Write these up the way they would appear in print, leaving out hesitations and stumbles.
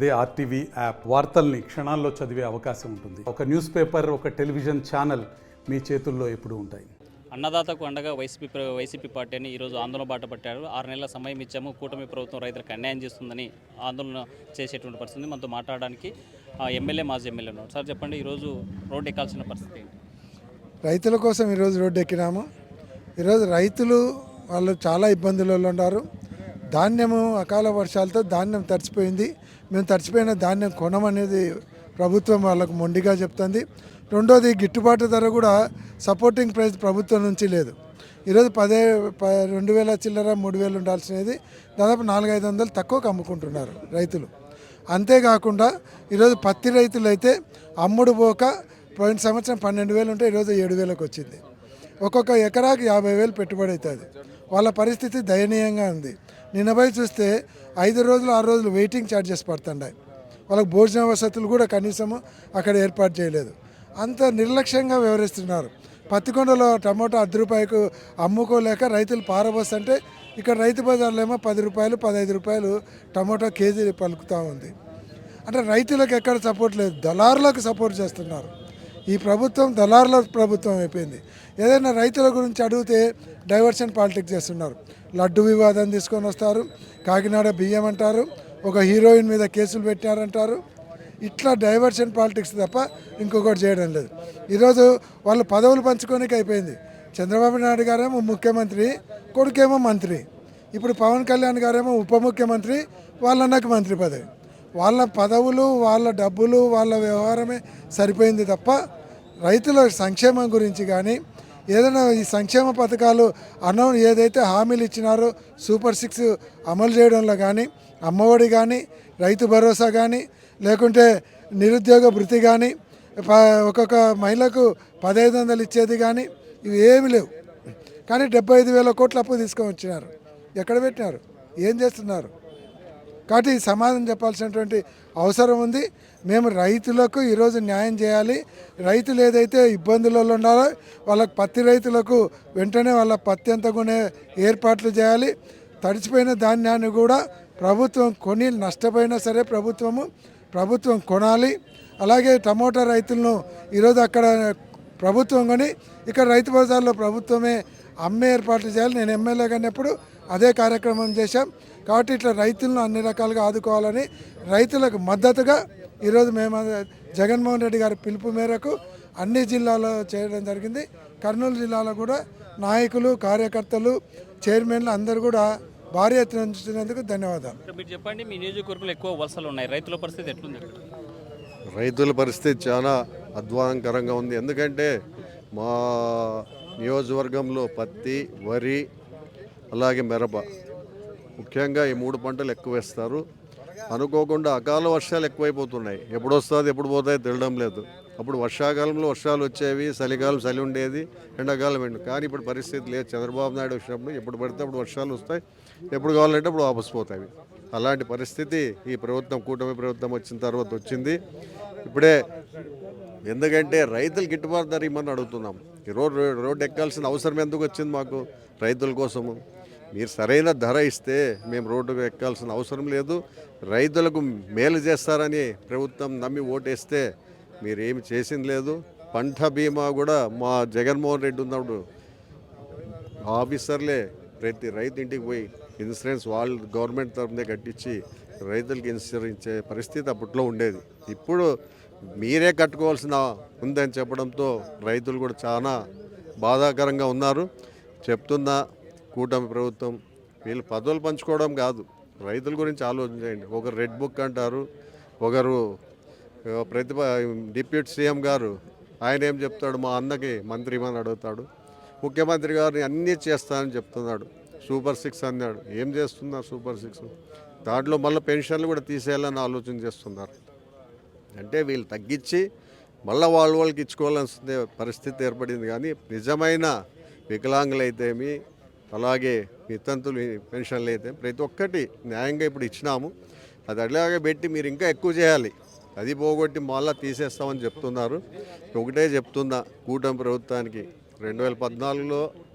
అదే RTV app వార్తల్ని క్షణాల్లో చదివే అవకాశం ఉంటుంది. ఒక న్యూస్ పేపర్, ఒక టెలివిజన్ ఛానల్ మీ చేతుల్లో ఎప్పుడూ ఉంటాయి. అన్నదాతకు అండగా వైసీపీ పార్టీ అని ఈరోజు ఆందోళన బాట పట్టారు. 6 నెలల సమయం ఇచ్చాము, కూటమి ప్రభుత్వం రైతులకు అన్యాయం చేస్తుందని ఆందోళన చేసేటువంటి పరిస్థితి. మనతో మాట్లాడడానికి ఎమ్మెల్యే, మాజీ ఎమ్మెల్యే ఉన్నారు. సార్ చెప్పండి, ఈరోజు రోడ్డు ఎక్కాల్సిన పరిస్థితి ఏంటి? రైతుల కోసం ఈరోజు రోడ్డు ఎక్కినాము. ఈరోజు రైతులు వాళ్ళు చాలా ఇబ్బందులలో ఉన్నారు. ధాన్యము అకాల వర్షాలతో ధాన్యం తడిచిపోయింది. మేము తడిచిపోయిన ధాన్యం కొనమనేది ప్రభుత్వం వాళ్ళకు మొండిగా చెప్తుంది. రెండోది, గిట్టుబాటు ధర కూడా సపోర్టింగ్ ప్రైస్ ప్రభుత్వం నుంచి లేదు. ఈరోజు 2,000 చిల్లర 3,000 ఉండాల్సినది దాదాపు 400-500 తక్కువకు అమ్ముకుంటున్నారు రైతులు. అంతేకాకుండా ఈరోజు పత్తి రైతులు అయితే అమ్ముడు పోక పోయిన సంవత్సరం 12,000 ఉంటే ఈరోజు 7,000కి వచ్చింది. ఒక్కొక్క ఎకరాకి 50,000 పెట్టుబడి అవుతుంది. వాళ్ళ పరిస్థితి దయనీయంగా ఉంది. నిన్న పోయి చూస్తే 5 రోజులు 6 రోజులు వెయిటింగ్ ఛార్జెస్ పడుతున్నాయి. వాళ్ళకి భోజన వసతులు కూడా కనీసము అక్కడ ఏర్పాటు చేయలేదు. అంత నిర్లక్ష్యంగా వ్యవహరిస్తున్నారు. పత్తికొండలో టమోటా రూ. 10 అమ్ముకోలేక రైతులు పారబోస్తుంటే ఇక్కడ రైతు బజార్లో ఏమో రూ. 10, రూ. 15 టమోటా కేజీ పలుకుతూ ఉంది. అంటే రైతులకు ఎక్కడ సపోర్ట్ లేదు, దళారులకు సపోర్ట్ చేస్తున్నారు. ఈ ప్రభుత్వం దళారుల ప్రభుత్వం అయిపోయింది. ఏదైనా రైతుల గురించి అడిగితే డైవర్షన్ పాలిటిక్స్ చేస్తున్నారు. లడ్డు వివాదం తీసుకొని వస్తారు, కాకినాడ బియ్యం అంటారు, ఒక హీరోయిన్ మీద కేసులు పెట్టారంటారు. ఇట్లా డైవర్షన్ పాలిటిక్స్ తప్ప ఇంకొకటి చేయడం లేదు. ఈరోజు వాళ్ళు పదవులు పంచుకోనికి అయిపోయింది. చంద్రబాబు నాయుడు గారేమో ముఖ్యమంత్రి, కొడుకేమో మంత్రి. ఇప్పుడు పవన్ కళ్యాణ్ గారేమో ఉప ముఖ్యమంత్రి, వాళ్ళన్నకు మంత్రి పదవి. వాళ్ళ పదవులు, వాళ్ళ డబ్బులు, వాళ్ళ వ్యవహారమే సరిపోయింది తప్ప రైతుల సంక్షేమం గురించి కానీ ఏదైనా ఈ సంక్షేమ పథకాలు ఏదైతే హామీలు ఇచ్చినారో సూపర్ 6 అమలు చేయడంలో కానీ, అమ్మఒడి కానీ, రైతు భరోసా కానీ, లేకుంటే నిరుద్యోగ భృతి కానీ, ఒక్కొక్క మహిళకు 1,500 ఇచ్చేది కానీ ఇవి ఏమి లేవు. కానీ 75,000 కోట్ల అప్పు తీసుకొని వచ్చినారు. ఎక్కడ పెట్టినారు, ఏం చేస్తున్నారు? కాబట్టి సమాధానం చెప్పాల్సినటువంటి అవసరం ఉంది. మేము రైతులకు ఈరోజు న్యాయం చేయాలి. రైతులు ఏదైతే ఇబ్బందులలో ఉండాలో వాళ్ళకి పత్తి రైతులకు వెంటనే వాళ్ళ పత్తి అంతా కొనే ఏర్పాట్లు చేయాలి. తడిచిపోయిన ధాన్యాన్ని కూడా ప్రభుత్వం కొని నష్టపోయినా సరే ప్రభుత్వం కొనాలి. అలాగే టమోటా రైతులను ఈరోజు అక్కడ ప్రభుత్వం కొని ఇక్కడ రైతు బజార్లో ప్రభుత్వమే అమ్మే ఏర్పాట్లు చేయాలి. నేను ఎమ్మెల్యే కానప్పుడు అదే కార్యక్రమం చేశాం. కాబట్టి ఇట్లా రైతులను అన్ని రకాలుగా ఆదుకోవాలని రైతులకు మద్దతుగా ఈరోజు మేము జగన్మోహన్ రెడ్డి గారి పిలుపు మేరకు అన్ని జిల్లాల్లో చేయడం జరిగింది. కర్నూలు జిల్లాలో కూడా నాయకులు, కార్యకర్తలు, చైర్మన్లు అందరూ కూడా భారీ ఎత్తున ఉంచినందుకు ధన్యవాదాలు. మీరు చెప్పండి, మీ నియోజకవర్గంలో ఎక్కువ వలసలు ఉన్నాయి, రైతుల పరిస్థితి ఎట్లుంది? రైతుల పరిస్థితి చాలా అధ్వానంకరంగా ఉంది. ఎందుకంటే మా నియోజకవర్గంలో పత్తి, వరి, అలాగే మిరప, ముఖ్యంగా ఈ 3 పంటలు ఎక్కువ వేస్తారు. అనుకోకుండా అకాల వర్షాలు ఎక్కువైపోతున్నాయి. ఎప్పుడు వస్తుంది ఎప్పుడు పోతాయో తెలియడం లేదు. అప్పుడు వర్షాకాలంలో వర్షాలు వచ్చేవి, చలికాలం చలి ఉండేది, ఎండాకాలం ఎండు. కానీ ఇప్పుడు పరిస్థితి లేదు. చంద్రబాబు నాయుడు వచ్చినప్పుడు ఎప్పుడు పడితే అప్పుడు వర్షాలు వస్తాయి, ఎప్పుడు కావాలంటే అప్పుడు వాపసు పోతాయి. అలాంటి పరిస్థితి ఈ ప్రభుత్వం, కూటమి ప్రభుత్వం వచ్చిన తర్వాత వచ్చింది. ఇప్పుడే ఎందుకంటే రైతులు గిట్టుబాటు ధర ఇమ్మని అడుగుతున్నాం. ఈ రోడ్డు ఎక్కాల్సిన అవసరం ఎందుకు వచ్చింది మాకు? రైతుల కోసము. మీరు సరైన ధర ఇస్తే మేము రోడ్డుకు ఎక్కాల్సిన అవసరం లేదు. రైతులకు మేలు చేస్తారని ప్రభుత్వం నమ్మి ఓటేస్తే మీరేమి చేసింది లేదు. పంట బీమా కూడా మా జగన్మోహన్ రెడ్డి ఉన్నప్పుడు ఆఫీసర్లే ప్రతి రైతు ఇంటికి పోయి ఇన్సూరెన్స్ వాళ్ళు గవర్నమెంట్ తరఫునే కట్టించి రైతులకు ఇన్సూరెన్స్ ఇచ్చే పరిస్థితి అప్పట్లో ఉండేది. ఇప్పుడు మీరే కట్టుకోవాల్సిన ఉందని చెప్పడంతో రైతులు కూడా చాలా బాధాకరంగా ఉన్నారు. చెప్తున్నా, కూటమి ప్రభుత్వం వీళ్ళు పదవులు పంచుకోవడం కాదు, రైతుల గురించి ఆలోచించండి. ఒకరు రెడ్ బుక్ అంటారు, ఒకరు డిప్యూటీ సీఎం గారు ఆయన ఏం చెప్తాడు, మా అన్నకి మంత్రి అని అడుగుతాడు. ముఖ్యమంత్రి గారిని అన్నీ చేస్తానని చెప్తున్నాడు. సూపర్ 6 అన్నాడు. ఏం చేస్తున్నారు సూపర్ 6? దాంట్లో మళ్ళీ పెన్షన్లు కూడా తీసేయాలని ఆలోచన చేస్తున్నారు. అంటే వీళ్ళు తగ్గించి మళ్ళీ వాళ్ళకి ఇచ్చుకోవాల్సిన పరిస్థితి ఏర్పడింది. కానీ నిజమైన వికలాంగులైతేమి, అలాగే వితంతులు పెన్షన్లు అయితే ప్రతి ఒక్కటి న్యాయంగా ఇప్పుడు ఇచ్చినాము. అది అలాగే పెట్టి మీరు ఇంకా ఎక్కువ చేయాలి. అది పోగొట్టి మళ్ళీ తీసేస్తామని చెప్తున్నారు. ఒకటే చెప్తున్నా, కూటమి ప్రభుత్వానికి 2014లో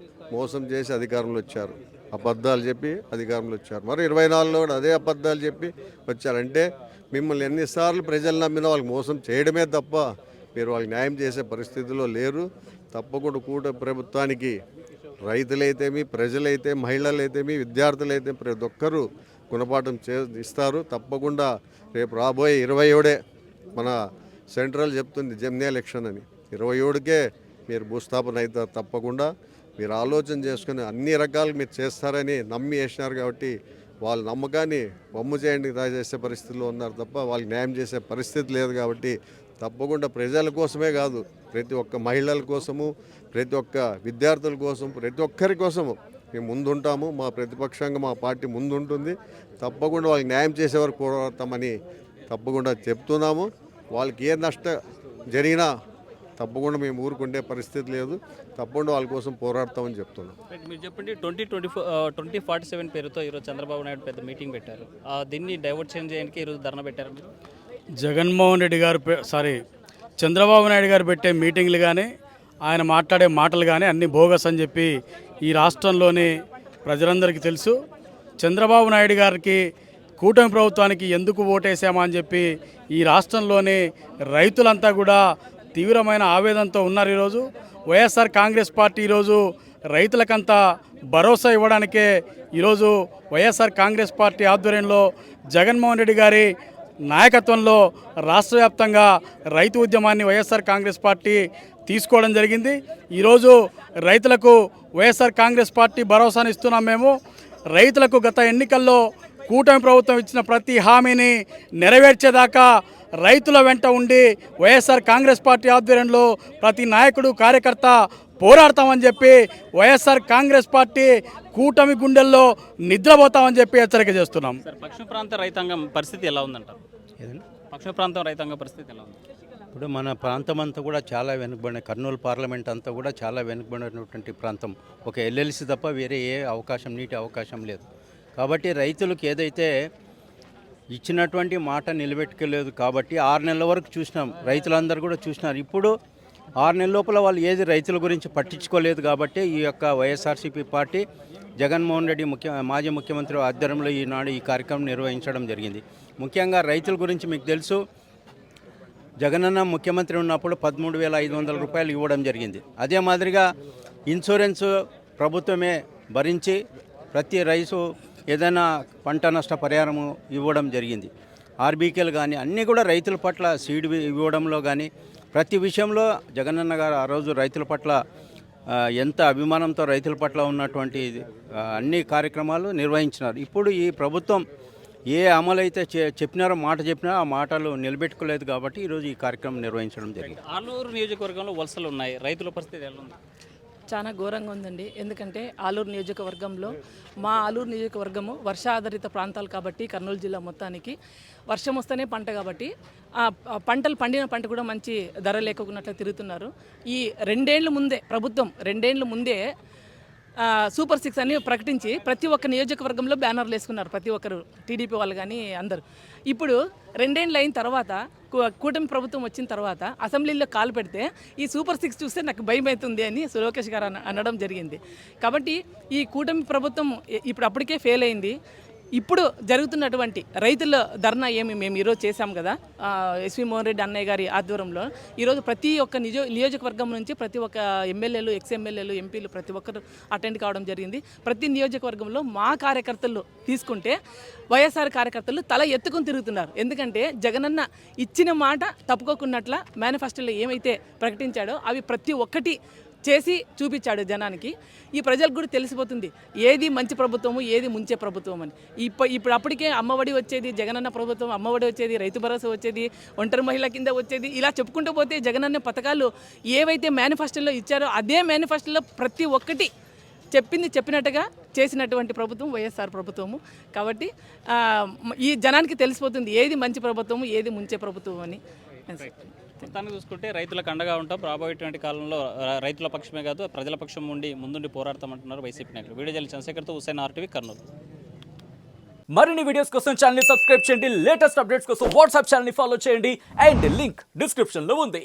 మోసం చేసి అధికారంలో వచ్చారు, అబద్ధాలు చెప్పి అధికారంలో వచ్చారు. మరి 24లో కూడా అదే అబద్ధాలు చెప్పి వచ్చారంటే మిమ్మల్ని ఎన్నిసార్లు ప్రజలు నమ్మినా వాళ్ళకి మోసం చేయడమే తప్ప మీరు వాళ్ళకి న్యాయం చేసే పరిస్థితిలో లేరు. తప్పకుండా కూటమి ప్రభుత్వానికి రైతులైతేమి, ప్రజలైతే, మహిళలైతేమి, విద్యార్థులైతే ప్రతి ఒక్కరూ గుణపాఠం ఇస్తారు. తప్పకుండా రేపు రాబోయే 27 మన సెంట్రల్ చెప్తుంది జమ్నీ ఎలక్షన్ అని, 27కే మీరు భూస్థాపన అవుతారు. తప్పకుండా మీరు ఆలోచన చేసుకుని అన్ని రకాలు మీరు చేస్తారని నమ్మి వేసినారు కాబట్టి వాళ్ళ నమ్మకాన్ని వమ్ము చేయండి చేసే పరిస్థితిలో ఉన్నారు తప్ప వాళ్ళకి న్యాయం చేసే పరిస్థితి లేదు. కాబట్టి తప్పకుండా ప్రజల కోసమే కాదు, ప్రతి ఒక్క మహిళల కోసము, ప్రతి ఒక్క విద్యార్థుల కోసం, ప్రతి ఒక్కరి కోసము మేము ముందుంటాము. మా ప్రతిపక్షంగా మా పార్టీ ముందుంటుంది. తప్పకుండా వాళ్ళకి న్యాయం చేసే వరకు పోరాడతామని తప్పకుండా చెప్తున్నాము. వాళ్ళకి ఏ నష్టం జరిగినా తప్పకుండా మేము ఊరుకుండే పరిస్థితి లేదు. తప్పకుండా వాళ్ళ కోసం పోరాడతామని చెప్తున్నాం. మీరు చెప్పండి 2047 పేరుతో ఈరోజు చంద్రబాబు నాయుడు పెద్ద మీటింగ్ పెట్టారు. దీన్ని డైవర్ట్ చేయడానికి ఈరోజు ధర్నా పెట్టారు. మీరు జగన్మోహన్ రెడ్డి గారు చంద్రబాబు నాయుడు గారు పెట్టే మీటింగ్లు కానీ ఆయన మాట్లాడే మాటలు కానీ అన్నీ బోగస్ అని చెప్పి ఈ రాష్ట్రంలోని ప్రజలందరికీ తెలుసు. చంద్రబాబు నాయుడు గారికి కూటమి ప్రభుత్వానికి ఎందుకు ఓటేసామా అని చెప్పి ఈ రాష్ట్రంలోని రైతులంతా కూడా తీవ్రమైన ఆవేదనతో ఉన్నారు. ఈరోజు వైఎస్ఆర్ కాంగ్రెస్ పార్టీ ఈరోజు రైతులకంతా భరోసా ఇవ్వడానికే ఈరోజు వైఎస్ఆర్ కాంగ్రెస్ పార్టీ ఆధ్వర్యంలో జగన్మోహన్ రెడ్డి గారి నాయకత్వంలో రాష్ట్ర వ్యాప్తంగా రైతు ఉద్యమాన్ని వైఎస్ఆర్ కాంగ్రెస్ పార్టీ తీసుకోవడం జరిగింది. ఈరోజు రైతులకు వైఎస్ఆర్ కాంగ్రెస్ పార్టీ భరోసాను ఇస్తున్నాం. మేము రైతులకు గత ఎన్నికల్లో కూటమి ప్రభుత్వం ఇచ్చిన ప్రతి హామీని నెరవేర్చేదాకా రైతుల వెంట ఉండి వైఎస్ఆర్ కాంగ్రెస్ పార్టీ ఆధ్వర్యంలో ప్రతి నాయకుడు, కార్యకర్త పోరాడతామని చెప్పి వైఎస్ఆర్ కాంగ్రెస్ పార్టీ కూటమి గుండెల్లో నిద్రపోతామని చెప్పి హెచ్చరిక చేస్తున్నాం. సార్, పశ్చిమ ప్రాంత రైతాంగం పరిస్థితి ఎలా ఉందంటారు? పశ్చిమ ప్రాంతం రైతాంగ పరిస్థితి ఎలా ఉంది? ఇప్పుడు మన ప్రాంతం అంతా కూడా చాలా వెనుకబడిన, కర్నూలు పార్లమెంట్ అంతా కూడా చాలా వెనుకబడినటువంటి ప్రాంతం. ఒక ఎల్ఎల్సి తప్ప వేరే ఏ అవకాశం, నీటి అవకాశం లేదు. కాబట్టి రైతులకు ఏదైతే ఇచ్చినటువంటి మాట నిలబెట్టుకోలేదు కాబట్టి 6 నెలల వరకు చూసినాం, రైతులందరూ కూడా చూసినారు. ఇప్పుడు 6 నెలల లోపల వాళ్ళు ఏది రైతుల గురించి పట్టించుకోలేదు కాబట్టి ఈ యొక్క వైఎస్ఆర్సీపీ పార్టీ జగన్మోహన్ రెడ్డి మాజీ ముఖ్యమంత్రి ఆధ్వర్యంలో ఈనాడు ఈ కార్యక్రమం నిర్వహించడం జరిగింది. ముఖ్యంగా రైతుల గురించి మీకు తెలుసు, జగనన్న ముఖ్యమంత్రి ఉన్నప్పుడు 13,500 రూపాయలు ఇవ్వడం జరిగింది. అదే మాదిరిగా ఇన్సూరెన్స్ ప్రభుత్వమే భరించి ప్రతి రైతు ఏదైనా పంట నష్ట పరిహారము ఇవ్వడం జరిగింది. ఆర్బీకేలు కానీ అన్నీ కూడా రైతుల పట్ల సీడ్ ఇవ్వడంలో కానీ ప్రతి విషయంలో జగనన్న గారు ఆ రోజు రైతుల పట్ల ఎంత అభిమానంతో రైతుల పట్ల ఉన్నటువంటి అన్ని కార్యక్రమాలు నిర్వహించినారు. ఇప్పుడు ఈ ప్రభుత్వం ఏ అమలైతే చెప్పినారో, మాట చెప్పినారో ఆ మాటలు నిలబెట్టుకోలేదు కాబట్టి ఈరోజు ఈ కార్యక్రమం నిర్వహించడం జరిగింది. ఆలూరు నియోజకవర్గంలో వలసలు ఉన్నాయి, రైతుల పరిస్థితి ఎలా ఉంది? చాలా ఘోరంగా ఉందండి. ఎందుకంటే ఆలూరు నియోజకవర్గంలో మా ఆలూరు నియోజకవర్గము వర్షాధారిత ప్రాంతాలు కాబట్టి కర్నూలు జిల్లా మొత్తానికి వర్షం వస్తేనే పంట కాబట్టి ఆ పంటలు పండిన పంట కూడా మంచి ధర లేకున్నట్లు తిరుగుతున్నారు. ఈ 2 ఏళ్ల ముందే ప్రభుత్వం 2 ఏళ్ల ముందే సూపర్ 6 అని ప్రకటించి ప్రతి ఒక్క నియోజకవర్గంలో బ్యానర్లు వేసుకున్నారు, ప్రతి ఒక్కరు, టీడీపీ వాళ్ళు కానీ అందరూ. ఇప్పుడు 2 ఏళ్ళు అయిన తర్వాత కూటమి ప్రభుత్వం వచ్చిన తర్వాత అసెంబ్లీలో కాలు పెడితే ఈ సూపర్ 6 చూస్తే నాకు భయం అవుతుంది అని లోకేష్ గారు అనడం జరిగింది. కాబట్టి ఈ కూటమి ప్రభుత్వం ఇప్పుడు అప్పటికే ఫెయిల్ అయింది. ఇప్పుడు జరుగుతున్నటువంటి రైతుల ధర్నా మేము ఈరోజు చేశాం కదా, ఎస్వి మోహన్ రెడ్డి అన్నయ్య గారి ఆధ్వర్యంలో ఈరోజు ప్రతి ఒక్క నియోజకవర్గం నుంచి ప్రతి ఒక్క ఎమ్మెల్యేలు, ఎక్స్ఎమ్మెల్యేలు, ఎంపీలు ప్రతి ఒక్కరు అటెండ్ కావడం జరిగింది. ప్రతి నియోజకవర్గంలో మా కార్యకర్తలు తీసుకుంటే వైఎస్ఆర్ కార్యకర్తలు తల ఎత్తుకొని తిరుగుతున్నారు. ఎందుకంటే జగనన్న ఇచ్చిన మాట తప్పుకోకున్నట్ల మేనిఫెస్టోలో ఏమైతే ప్రకటించాడో అవి ప్రతి ఒక్కటి చేసి చూపించాడు జనానికి. ఈ ప్రజలకు కూడా తెలిసిపోతుంది ఏది మంచి ప్రభుత్వము, ఏది ముంచే ప్రభుత్వం అని. ఇప్పుడు అప్పటికే అమ్మఒడి వచ్చేది, జగనన్న ప్రభుత్వం అమ్మఒడి వచ్చేది, రైతు భరోసా వచ్చేది, ఒంటరి మహిళ కింద వచ్చేది, ఇలా చెప్పుకుంటూ పోతే జగనన్న పథకాలు ఏవైతే మేనిఫెస్టోలో ఇచ్చారో అదే మేనిఫెస్టోలో ప్రతి ఒక్కటి చెప్పినట్టుగా చేసినటువంటి ప్రభుత్వం వైఎస్ఆర్ ప్రభుత్వము. కాబట్టి ఈ జనానికి తెలిసిపోతుంది ఏది మంచి ప్రభుత్వము, ఏది ముంచే ప్రభుత్వం అని. మొత్తాన్ని చూసుకుంటే రైతులకు అండగా ఉంటాం. రాబోయేటువంటి కాలంలో రైతుల పక్షమే కాదు ప్రజల పక్షం ఉండి ముందుండి పోరాడతామంటున్నారు వైసీపీ నాయకులు. వీడియో జల్లి చంద్రశేఖర్తో హుస్సేన్, RTV, కర్నూలు. మరిన్ని వీడియోస్ కోసం ఛానల్ ని సబ్స్క్రైబ్ చేయండి, లేటెస్ట్ అప్డేట్స్ కోసం వాట్సాప్ ఛానల్ ని ఫాలో చేయండి అండ్ లింక్ డిస్క్రిప్షన్ లో ఉంది.